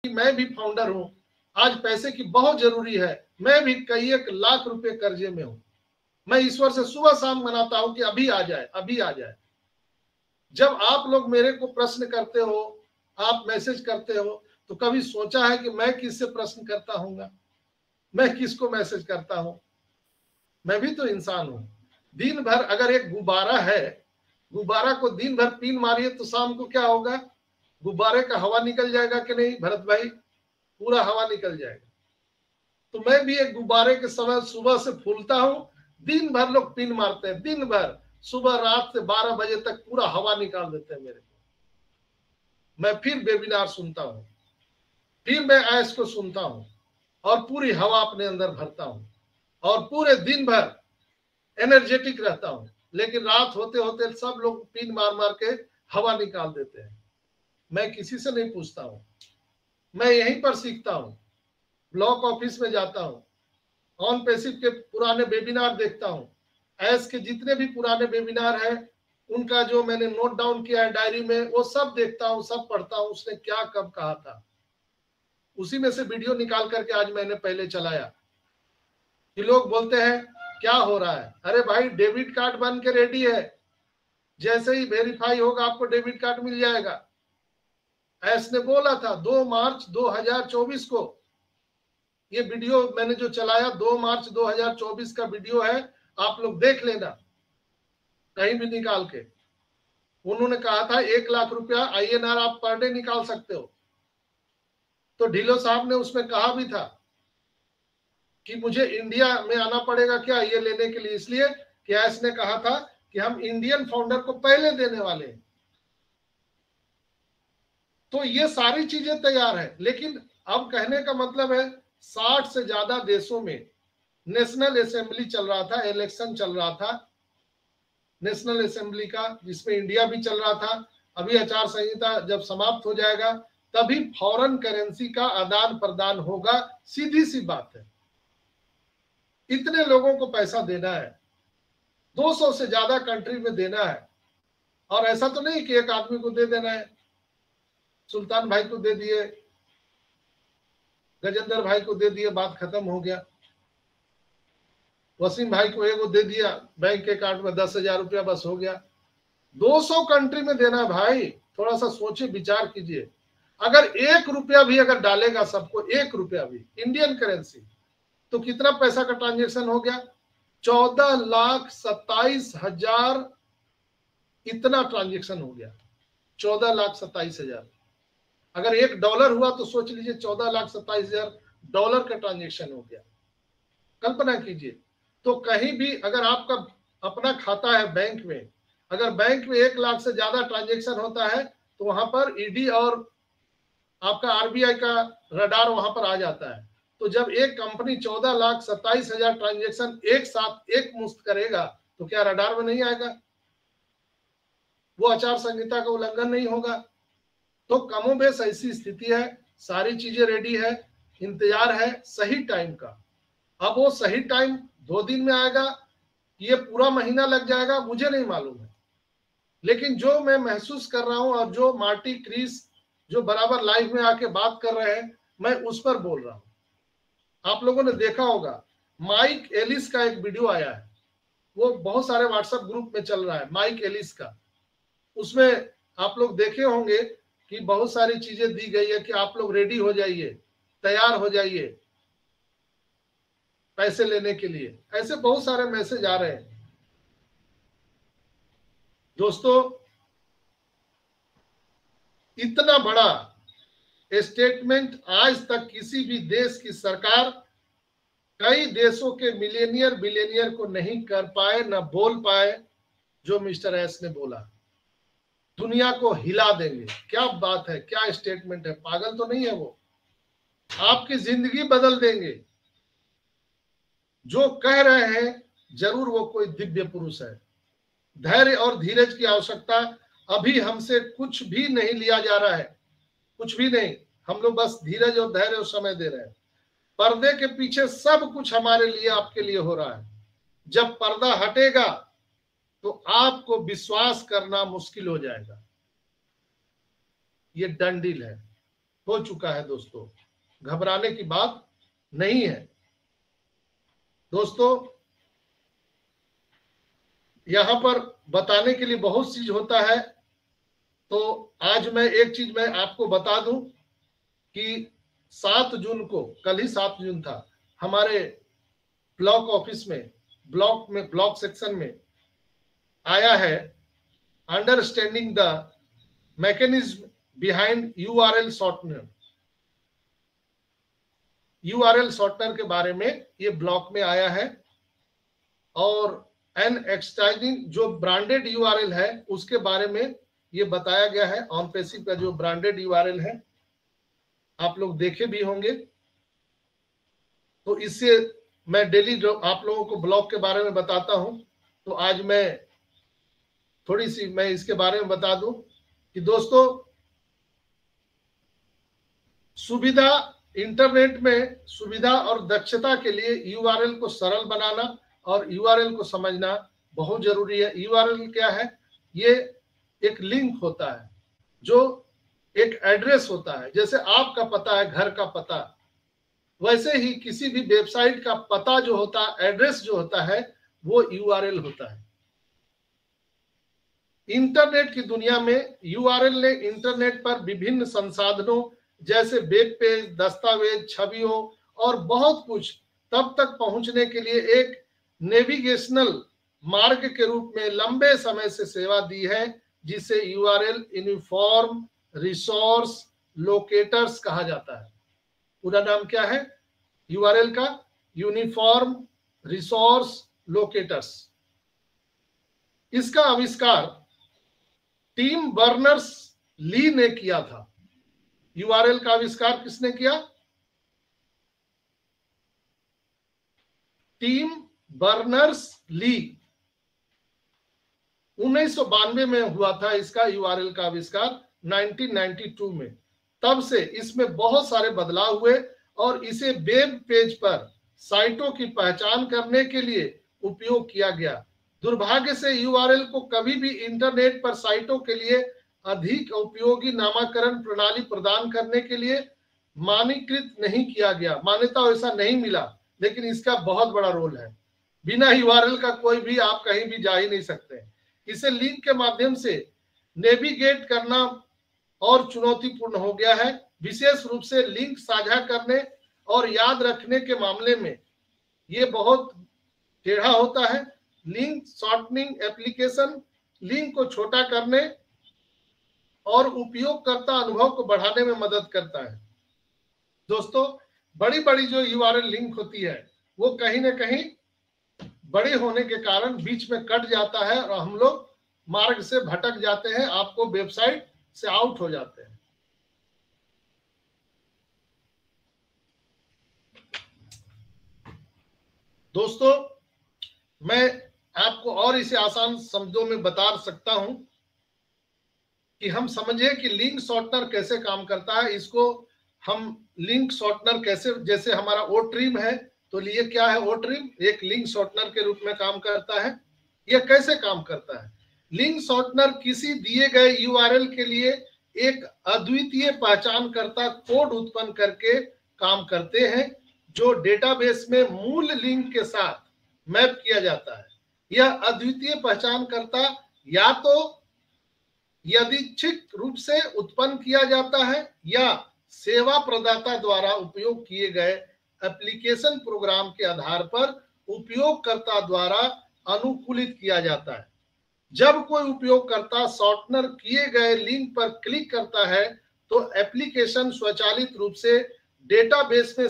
मैं भी फाउंडर हूं, आज पैसे की बहुत जरूरी है, मैं भी कई 1 लाख रुपए कर्जे में हूं, मैं ईश्वर से सुबह शाम मनाता हूं कि अभी आ जाए, अभी आ जाए। जब आप लोग मेरे को प्रश्न करते हो, आप मैसेज करते हो, तो कभी सोचा है कि मैं किससे प्रश्न करता हूंगा, मैं किसको मैसेज करता हूं? मैं भी तो इंसान हूं। दिन भर अगर एक गुब्बारा है, गुब्बारा को दिन भर पिन मारिए तो शाम को क्या होगा? गुब्बारे का हवा निकल जाएगा कि नहीं भरत भाई? पूरा हवा निकल जाएगा। तो मैं भी एक गुब्बारे के समय सुबह से फूलता हूं, दिन भर लोग पिन मारते हैं, दिन भर सुबह रात से 12 बजे तक पूरा हवा निकाल देते हैं मेरे को। मैं फिर वेबिनार सुनता हूं, फिर मैं ऐश को सुनता हूं और पूरी हवा अपने अंदर भरता हूं और पूरे दिन भर एनर्जेटिक रहता हूं। लेकिन रात होते होते सब लोग पिन मार मार के हवा निकाल देते हैं। मैं किसी से नहीं पूछता हूं, मैं यहीं पर सीखता हूं। ब्लॉक ऑफिस में जाता हूं, ऑन पैसिव के पुराने वेबिनार देखता हूं, ऐस के जितने भी पुराने वेबिनार हैं उनका जो मैंने नोट डाउन किया है डायरी में, वो सब देखता हूं, सब पढ़ता हूं, उसने क्या कब कहा था, उसी में से वीडियो निकाल करके आज मैंने पहले चलाया। कि लोग बोलते हैं क्या हो रहा है? अरे भाई, डेबिट कार्ड बन के रेडी है, जैसे ही वेरीफाई होगा आपको डेबिट कार्ड मिल जाएगा। ऐसने बोला था 2 मार्च 2024 को। ये वीडियो मैंने जो चलाया 2 मार्च 2024 का वीडियो है, आप लोग देख लेना कहीं भी निकाल के। उन्होंने कहा था 1 लाख रुपया INR आप पर डे निकाल सकते हो। तो ढिल्लो साहब ने उसमें कहा भी था कि मुझे इंडिया में आना पड़ेगा क्या ये लेने के लिए, इसलिए कि ऐस ने कहा था कि हम इंडियन फाउंडर को पहले देने वाले हैं। तो ये सारी चीजें तैयार है। लेकिन अब कहने का मतलब है 60 से ज्यादा देशों में नेशनल असेंबली चल रहा था, इलेक्शन चल रहा था नेशनल असेंबली का, जिसमें इंडिया भी चल रहा था। अभी आचार संहिता जब समाप्त हो जाएगा तभी फॉरेन करेंसी का आदान प्रदान होगा। सीधी सी बात है, इतने लोगों को पैसा देना है, 200 से ज्यादा कंट्री में देना है। और ऐसा तो नहीं कि एक आदमी को दे देना है, सुल्तान भाई को दे दिए, गजेंद्र भाई को दे दिए, बात खत्म हो गया। वसीम भाई को एगो दे दिया बैंक के अकाउंट में 10,000 रुपया, बस हो गया। 200 कंट्री में देना है भाई, थोड़ा सा सोचिए, विचार कीजिए। अगर 1 रुपया भी अगर डालेगा सबको, 1 रुपया भी इंडियन करेंसी, तो कितना पैसा का ट्रांजेक्शन हो गया? 14,27,000 इतना ट्रांजेक्शन हो गया। 14,27,000। अगर $1 हुआ तो सोच लीजिए 14,27,000 डॉलर का ट्रांजेक्शन हो गया। कल्पना कीजिए। तो कहीं भी अगर आपका अपना खाता है बैंक में, अगर बैंक में 1 लाख से ज्यादा ट्रांजेक्शन होता है तो वहां पर ईडी और आपका RBI का रडार वहां पर आ जाता है। तो जब एक कंपनी 14,27,000 ट्रांजेक्शन एक साथ एक मुश्त करेगा तो क्या रडार में नहीं आएगा? वो आचार संहिता का उल्लंघन नहीं होगा? तो कमोबेश ऐसी स्थिति है, सारी चीजें रेडी है, इंतजार है सही टाइम का। अब वो सही टाइम 2 दिन में आएगा, ये पूरा महीना लग जाएगा, मुझे नहीं मालूम है। लेकिन जो मैं महसूस कर रहा हूं और जो मार्टी क्रिस जो बराबर लाइव में आके बात कर रहे हैं, मैं उस पर बोल रहा हूं। आप लोगों ने देखा होगा माइक एलिस का एक वीडियो आया है, वो बहुत सारे व्हाट्सएप ग्रुप में चल रहा है, माइक एलिस का। उसमें आप लोग देखे होंगे कि बहुत सारी चीजें दी गई है कि आप लोग रेडी हो जाइए, तैयार हो जाइए पैसे लेने के लिए। ऐसे बहुत सारे मैसेज आ रहे हैं। दोस्तों, इतना बड़ा स्टेटमेंट आज तक किसी भी देश की सरकार, कई देशों के मिलियनियर बिलियनियर को नहीं कर पाए, ना बोल पाए जो मिस्टर एस ने बोला। दुनिया को हिला देंगे। क्या बात है, क्या स्टेटमेंट है, पागल तो नहीं है वो? आपकी जिंदगी बदल देंगे। जो कह रहे हैं जरूर वो कोई दिव्य पुरुष है। धैर्य और धीरज की आवश्यकता। अभी हमसे कुछ भी नहीं लिया जा रहा है, कुछ भी नहीं। हम लोग बस धीरज और धैर्य और समय दे रहे हैं। पर्दे के पीछे सब कुछ हमारे लिए, आपके लिए हो रहा है। जब पर्दा हटेगा तो आपको विश्वास करना मुश्किल हो जाएगा। ये डन डील है। हो चुका है दोस्तों, घबराने की बात नहीं है। दोस्तों यहां पर बताने के लिए बहुत चीज होता है, तो आज मैं एक चीज मैं आपको बता दूं कि 7 जून को, कल ही 7 जून था, हमारे ब्लॉक ऑफिस में, ब्लॉक सेक्शन में आया है understanding the mechanism behind URL shortener. URL shortener के बारे में ये ब्लॉक में आया है, और एन एक्सटाइजिंग जो ब्रांडेड यूआरएल है उसके बारे में ये बताया गया है। ऑनपेसिव का जो ब्रांडेड यूआरएल है आप लोग देखे भी होंगे, तो इससे मैं डेली जो आप लोगों को ब्लॉक के बारे में बताता हूं, तो आज मैं थोड़ी सी मैं इसके बारे में बता दूं कि दोस्तों सुविधा, इंटरनेट में सुविधा और दक्षता के लिए यूआरएल को सरल बनाना और यूआरएल को समझना बहुत जरूरी है। यूआरएल क्या है? ये एक लिंक होता है, जो एक एड्रेस होता है। जैसे आपका पता है, घर का पता, वैसे ही किसी भी वेबसाइट का पता जो होता है, एड्रेस जो होता है, वो यूआरएल होता है। इंटरनेट की दुनिया में यूआरएल ने इंटरनेट पर विभिन्न संसाधनों जैसे वेब पेज, दस्तावेज, छवियों और बहुत कुछ तब तक पहुंचने के लिए एक नेविगेशनल मार्ग के रूप में लंबे समय से सेवा दी है, जिसे यूआरएल यूनिफॉर्म रिसोर्स लोकेटर्स कहा जाता है। पूरा नाम क्या है यूआरएल का? Uniform resource locators. इसका आविष्कार टिम बर्नर्स ली ने किया था। यूआरएल का आविष्कार किसने किया? Tim Berners Lee. 1992 में हुआ था इसका यूआरएल का आविष्कार, 1992 में। तब से इसमें बहुत सारे बदलाव हुए और इसे वेब पेज पर साइटों की पहचान करने के लिए उपयोग किया गया। दुर्भाग्य से यूआरएल को कभी भी इंटरनेट पर साइटों के लिए अधिक उपयोगी नामकरण प्रणाली प्रदान करने के लिए मानकीकृत नहीं किया गया। मान्यता वैसा नहीं मिला, लेकिन इसका बहुत बड़ा रोल है। बिना यूआरएल का कोई भी आप कहीं भी जा ही नहीं सकते। इसे लिंक के माध्यम से नेविगेट करना और चुनौतीपूर्ण हो गया है, विशेष रूप से लिंक साझा करने और याद रखने के मामले में ये बहुत टेढ़ा होता है। लिंक शॉर्टनिंग एप्लीकेशन लिंक को छोटा करने और उपयोगकर्ता अनुभव को बढ़ाने में मदद करता है। दोस्तों बड़ी बड़ी जो यूआरएल लिंक होती है वो कहीं ना कहीं बड़े होने के कारण बीच में कट जाता है और हम लोग मार्ग से भटक जाते हैं, आपको वेबसाइट से आउट हो जाते हैं। दोस्तों मैं आपको और इसे आसान शब्दों में बता सकता हूं कि हम समझे कि लिंक शॉर्टनर कैसे काम करता है। इसको हम लिंक शॉर्टनर कैसे, जैसे हमारा ओ ट्रिम है, तो ये क्या है? ओ ट्रिम एक लिंक शॉर्टनर के रूप में काम करता है। यह कैसे काम करता है? लिंक शॉर्टनर किसी दिए गए यूआरएल के लिए एक अद्वितीय पहचानकर्ता कोड उत्पन्न करके काम करते हैं, जो डेटाबेस में मूल लिंक के साथ मैप किया जाता है। यह अद्वितीय पहचानकर्ता या तो यादृच्छिक रूप से उत्पन्न किया जाता है या सेवा प्रदाता द्वारा उपयोग किए गए एप्लीकेशन प्रोग्राम के आधार पर उपयोगकर्ता द्वारा अनुकूलित किया जाता है। जब कोई उपयोगकर्ता शॉर्टनर किए गए लिंक पर क्लिक करता है तो एप्लीकेशन स्वचालित रूप से डेटाबेस में